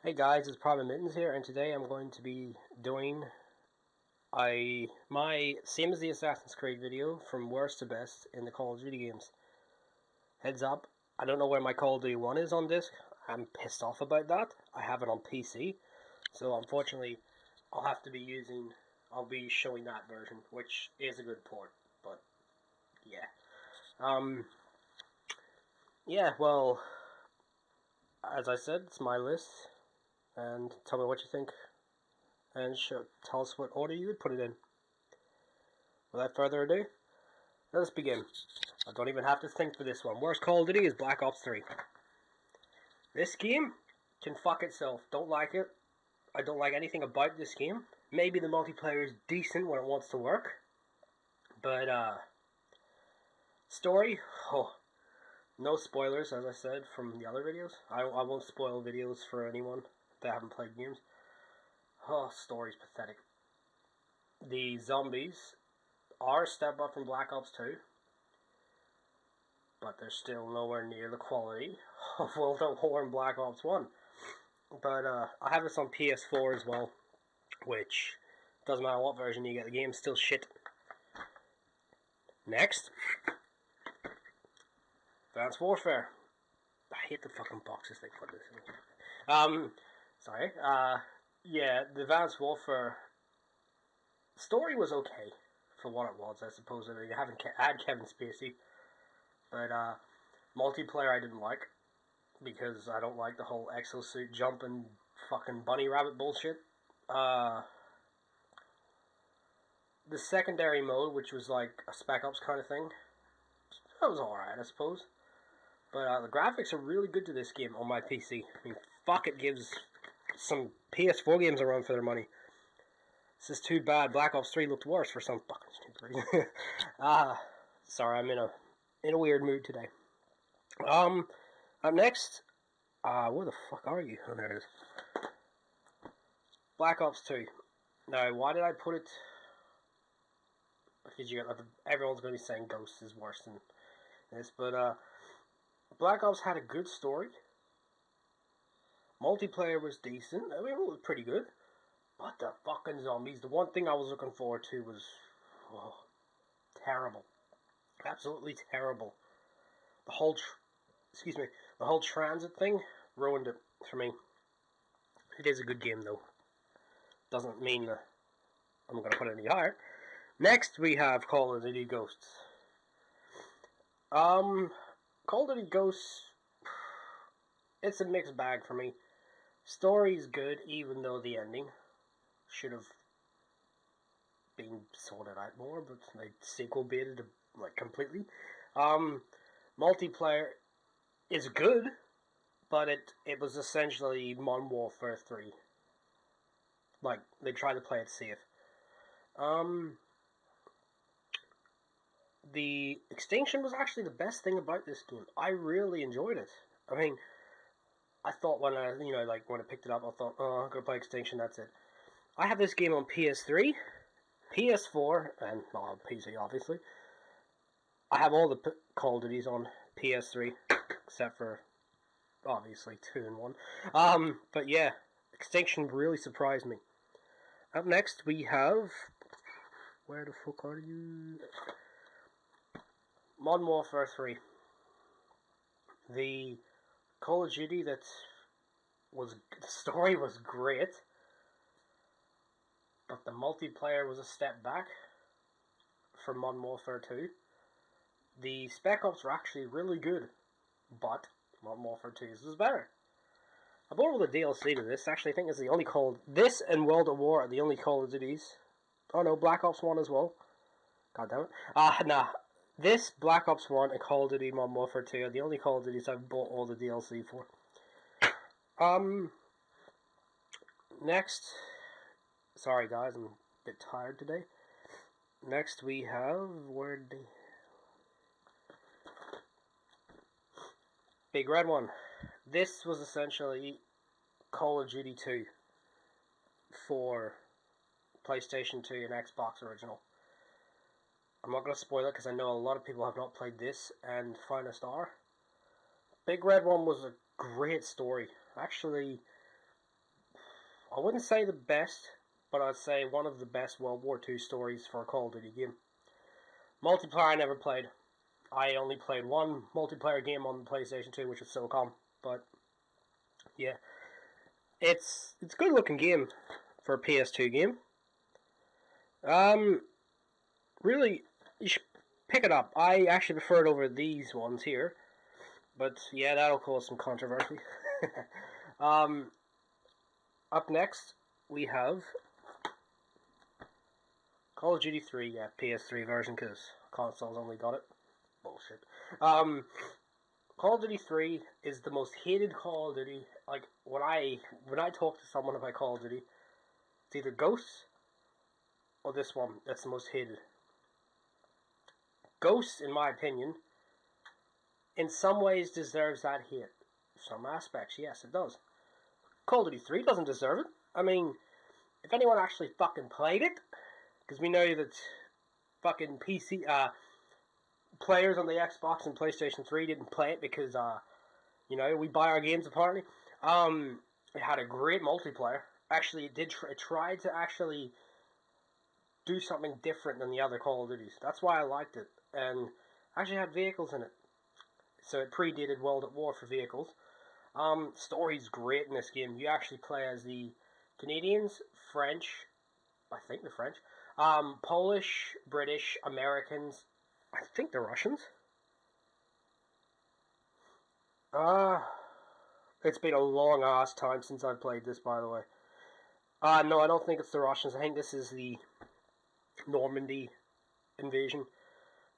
Hey guys, it's PvT-Mitten's here, and today I'm going to be doing my same as the Assassin's Creed video from worst to best in the Call of Duty games. Heads up, I don't know where my Call of Duty 1 is on disc. I'm pissed off about that. I have it on PC, so unfortunately I'll be showing that version, which is a good port, but yeah. Yeah, well, as I said, it's my list, and tell me what you think. And tell us what order you would put it in. Without further ado, let us begin. I don't even have to think for this one. Worst Call of Duty is Black Ops 3. This game can fuck itself. Don't like it. I don't like anything about this game. Maybe the multiplayer is decent when it wants to work. But, story? Oh, no spoilers, as I said, from the other videos. I won't spoil videos for anyone that haven't played games. Oh, story's pathetic. The zombies are a step up from Black Ops 2, but they're still nowhere near the quality of World at War and Black Ops 1. But I have this on PS4 as well, which doesn't matter what version you get, the game's still shit. Next, Advanced Warfare. I hate the fucking boxes they put this in. Sorry. Yeah, the Advanced Warfare story was okay for what it was, I suppose. You haven't had Kevin Spacey, but multiplayer I didn't like because I don't like the whole exosuit jumping fucking bunny rabbit bullshit. The secondary mode, which was like a Spec Ops kind of thing, that was alright, I suppose. But the graphics are really good to this game on my PC. I mean, fuck, it gives some PS4 games a run for their money. This is too bad. Black Ops 3 looked worse for some fucking stupid reason. Sorry, I'm in a weird mood today. Up next, where the fuck are you? Oh, there it is. Black Ops 2. Now, why did I put it? Because everyone's going to be saying Ghosts is worse than this, but Black Ops had a good story. Multiplayer was decent. I mean, it was pretty good. But the fucking zombies, the one thing I was looking forward to was terrible. Absolutely terrible. The whole, the whole transit thing ruined it for me. It is a good game though. Doesn't mean I'm going to put it any higher. Next we have Call of Duty Ghosts. Call of Duty Ghosts, it's a mixed bag for me. Story's good, even though the ending should have been sorted out more, but they sequel baited like completely. Multiplayer is good, but it was essentially Modern Warfare 3. Like, they tried to play it safe. The Extinction was actually the best thing about this game. I really enjoyed it. I mean, I thought when I picked it up, I thought, oh, I'm gonna play Extinction, that's it. I have this game on PS3, PS4, and PC, obviously. I have all the Call of Duties on PS3, except for, obviously, 2 and 1. But yeah, Extinction really surprised me. Up next, we have... Where the fuck are you? Modern Warfare 3. The Call of Duty the story was great, but the multiplayer was a step back from Modern Warfare 2. The Spec Ops were actually really good, but Modern Warfare 2 was better. I bought all the DLC to this. Actually, I think it's the only this and World at War are the only Call of Duties. Oh no, Black Ops 1 as well. God damn it. Nah. This, Black Ops 1, and Call of Duty Modern Warfare 2 are the only Call of Duties I've bought all the DLC for. Next. Sorry guys, I'm a bit tired today. Next we have... Big Red One. This was essentially Call of Duty 2 for PlayStation 2 and Xbox original. I'm not going to spoil it because I know a lot of people have not played this and Finest Hour. Big Red One was a great story. Actually, I wouldn't say the best, but I'd say one of the best World War II stories for a Call of Duty game. Multiplayer I never played. I only played one multiplayer game on the PlayStation 2, which was SOCOM. But yeah, it's a good looking game for a PS2 game. Really, you should pick it up. I actually prefer it over these ones here, but yeah, that'll cause some controversy. Up next we have Call of Duty 3, yeah, PS3 version, because consoles only got it. Bullshit. Call of Duty 3 is the most hated Call of Duty. Like, when I talk to someone about Call of Duty, it's either Ghosts or this one that's the most hated. Ghosts, in my opinion, in some ways deserves that hate. Some aspects, yes, it does. Call of Duty 3 doesn't deserve it. I mean, if anyone actually fucking played it, because we know that fucking PC, players on the Xbox and PlayStation 3 didn't play it because, you know, we buy our games apparently. It had a great multiplayer. Actually, it tried to actually do something different than the other Call of Duties. That's why I liked it. And actually had vehicles in it. So it predated World at War for vehicles. Story's great in this game. You actually play as the Canadians, French, I think the French, Polish, British, Americans, I think the Russians. It's been a long ass time since I've played this, by the way. No, I don't think it's the Russians. I think this is the Normandy invasion.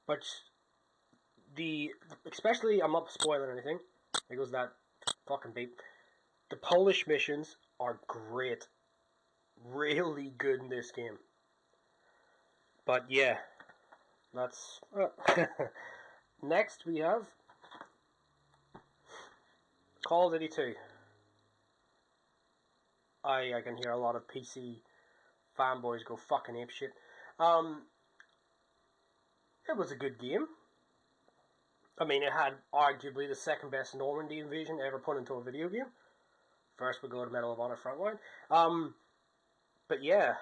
But especially, I'm not spoiling anything. There goes that fucking beep. The Polish missions are great. Really good in this game. But yeah, that's... Next we have Call of Duty 2. I can hear a lot of PC fanboys go fucking apeshit. It was a good game. I mean, it had arguably the second best Normandy invasion ever put into a video game. First we go to Medal of Honor Frontline. But yeah,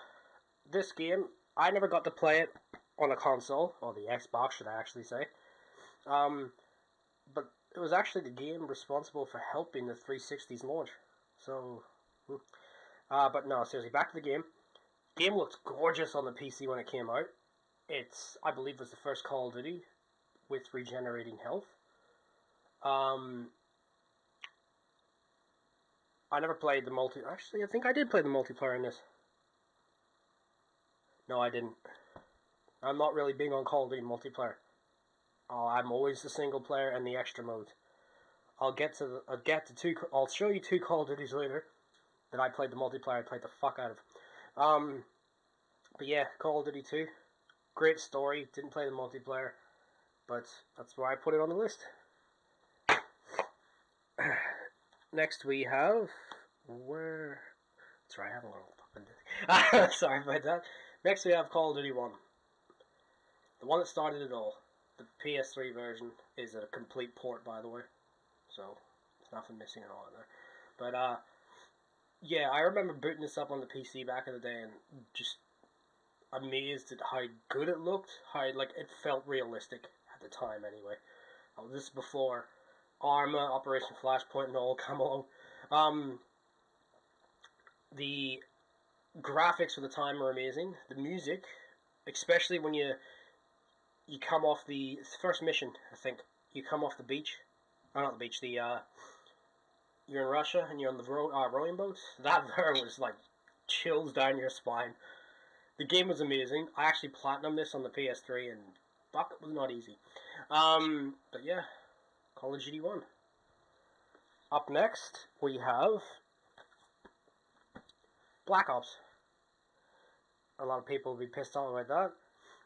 this game, I never got to play it on a console, or the Xbox should I actually say. But it was actually the game responsible for helping the 360's launch. So, but no, seriously, back to the game. The game looked gorgeous on the PC when it came out. It's, I believe, was the first Call of Duty with regenerating health. I never played the Actually, I think I did play the multiplayer in this. No, I didn't. I'm not really big on Call of Duty multiplayer. I'm always the single player and the extra mode. I'll show you two Call of Duties later that I played the multiplayer. I played the fuck out of. But yeah, Call of Duty 2, great story. Didn't play the multiplayer, but that's why I put it on the list. Next we have That's right, I have a little fucking. Sorry about that. Next we have Call of Duty 1, the one that started it all. The PS3 version is a complete port, by the way, so there's nothing missing at all in there. But yeah, I remember booting this up on the PC back in the day and just amazed at how good it looked, how it felt realistic at the time anyway. This is before Arma, Operation Flashpoint and all come along. The graphics for the time were amazing. The music, especially when you come off the first mission, I think. You come off the beach. Not the beach, you're in Russia and you're on the rowing boats. That there was like chills down your spine. The game was amazing. I actually platinumed this on the PS3 and fuck, it was not easy. But yeah, Call of Duty 1. Up next, we have Black Ops. A lot of people will be pissed off about that.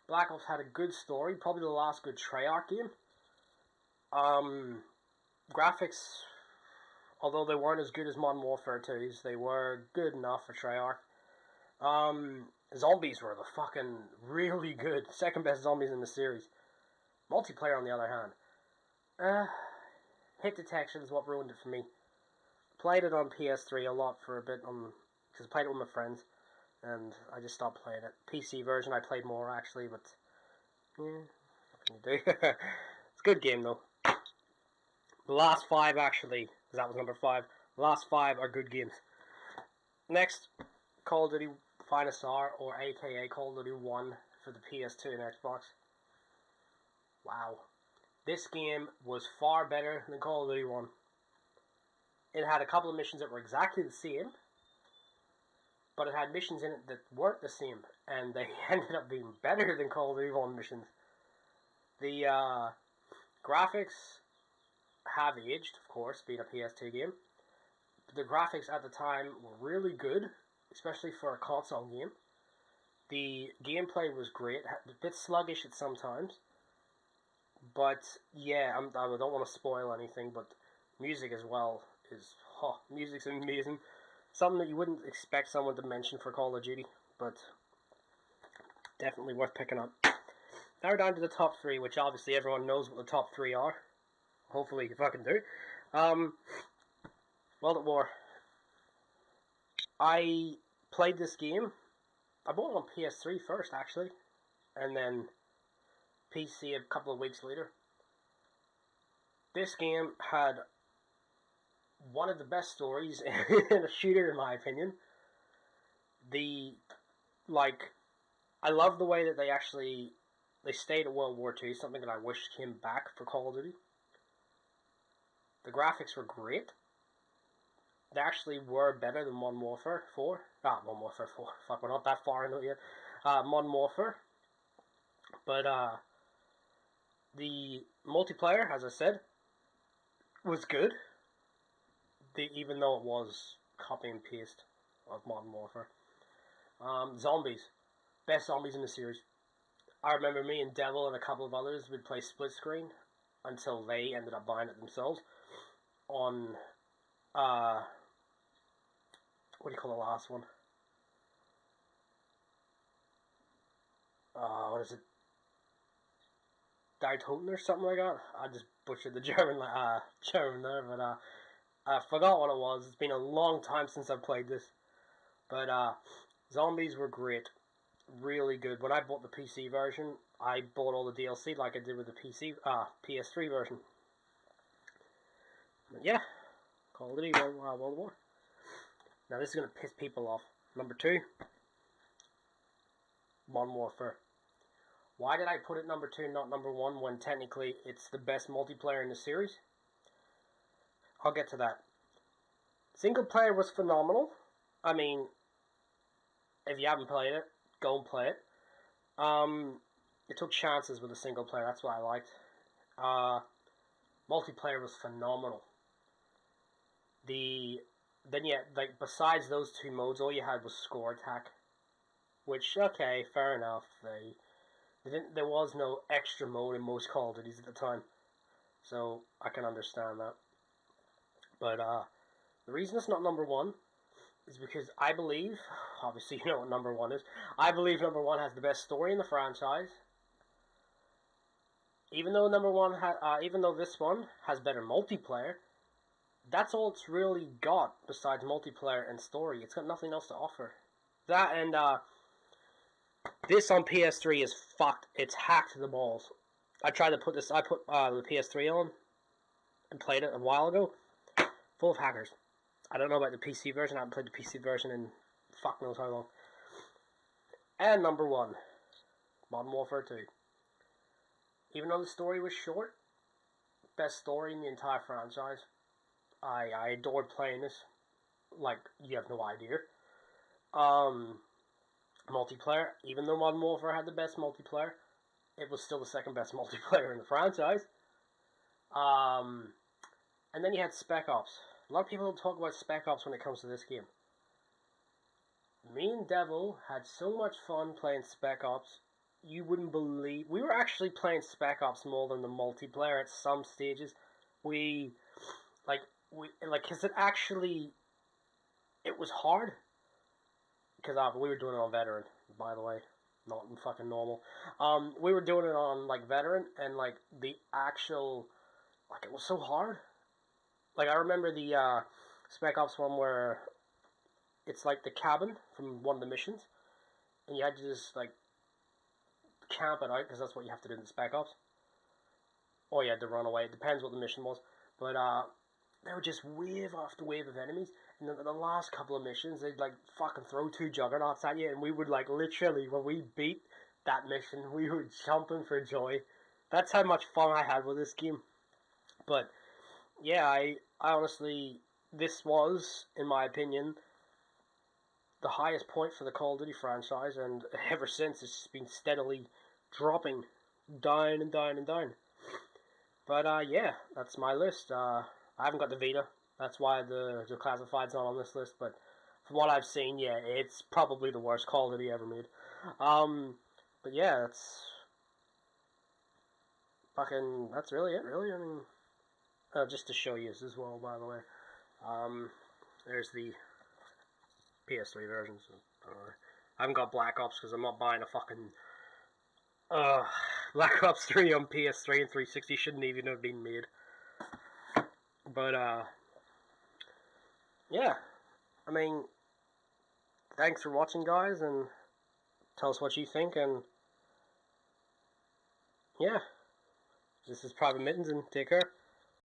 Black Ops had a good story, probably the last good Treyarch game. Graphics, although they weren't as good as Modern Warfare 2's, they were good enough for Treyarch. Zombies were the fucking really good, second best zombies in the series. Multiplayer, on the other hand, hit detection is what ruined it for me. Played it on PS3 a lot for a bit on because I played it with my friends, and I just stopped playing it. PC version I played more actually, but yeah, what can you do? It's a good game though. The last 5 actually, because that was number 5. The last 5 are good games. Next, Call of Duty Finest Hour, or aka Call of Duty 1 for the PS2 and Xbox. Wow. This game was far better than Call of Duty 1. It had a couple of missions that were exactly the same, but it had missions in it that weren't the same, and they ended up being better than Call of Duty 1 missions. The graphics have aged, of course, being a PS2 game. But the graphics at the time were really good, especially for a console game. The gameplay was great, a bit sluggish at some times. But yeah, I don't want to spoil anything, but music as well is, music's amazing. Something that you wouldn't expect someone to mention for Call of Duty, but definitely worth picking up. Now we're down to the top 3, which obviously everyone knows what the top 3 are. Hopefully you fucking do. World at War. I played this game. I bought it on PS3 first, actually, and then PC a couple of weeks later. This game had one of the best stories in a shooter, in my opinion. I love the way that they stayed at World War II, something that I wish came back for Call of Duty. The graphics were great. They actually were better than Modern Warfare 4. Modern Warfare 4. Fuck, we're not that far into it yet. Modern Warfare. But, the multiplayer, as I said, was good. Even though it was copy and paste of Modern Warfare. Zombies. Best zombies in the series. I remember me and Devil and a couple of others would play split screen until they ended up buying it themselves on, what do you call the last one? What is it? Dayton or something like that? I just butchered the German there, but I forgot what it was. It's been a long time since I've played this. But zombies were great. Really good. When I bought the PC version, I bought all the DLC like I did with the PS3 version. But yeah, Call of Duty World War. Now this is going to piss people off. Number 2, Modern Warfare. Why did I put it number 2, not number 1, when technically it's the best multiplayer in the series? I'll get to that. Single player was phenomenal. I mean, if you haven't played it, go and play it. It took chances with the single player, that's what I liked. Multiplayer was phenomenal. Besides those 2 modes, all you had was score attack. Which, okay, fair enough. There was no extra mode in most Call of Duties at the time. So, I can understand that. But, the reason it's not number 1 is because I believe, obviously you know what number 1 is, I believe number 1 has the best story in the franchise. Even though this one has better multiplayer, that's all it's really got besides multiplayer and story. It's got nothing else to offer. That and this on PS3 is fucked. It's hacked to the balls. I put the PS3 on and played it a while ago. Full of hackers. I don't know about the PC version. I haven't played the PC version in fuck knows how long. And number 1, Modern Warfare 2. Even though the story was short, best story in the entire franchise. I adored playing this. Like, you have no idea. Multiplayer, even though Modern Warfare had the best multiplayer, it was still the second best multiplayer in the franchise. And then you had Spec Ops. A lot of people don't talk about Spec Ops when it comes to this game. Me and Devil had so much fun playing Spec Ops, you wouldn't believe. We were actually playing Spec Ops more than the multiplayer at some stages. Cause it was hard. Because we were doing it on Veteran, by the way, not in fucking normal. We were doing it on, Veteran, and, it was so hard. I remember the Spec Ops one where it's like the cabin from one of the missions, and you had to just like camp it out because that's what you have to do in the Spec Ops. Or you had to run away. It depends what the mission was. But there were just wave after wave of enemies. And the last couple of missions, they'd like fucking throw 2 juggernauts at you, and we would like literally, when we beat that mission, we were jumping for joy. That's how much fun I had with this game. But yeah, I honestly, this was, in my opinion, the highest point for the Call of Duty franchise, and ever since it's been steadily dropping down and down and down. But yeah, that's my list. I haven't got the Vita. That's why the Classified's not on this list. But from what I've seen, yeah, it's probably the worst Call of Duty ever made. But yeah, that's really it. Really, I mean, just to show you as well. By the way, there's the PS3 version. So, I haven't got Black Ops because I'm not buying a fucking Black Ops 3 on PS3 and 360 shouldn't even have been made. But, yeah. I mean, thanks for watching, guys, and tell us what you think, and yeah. This is PvT-Mitten's, and take care.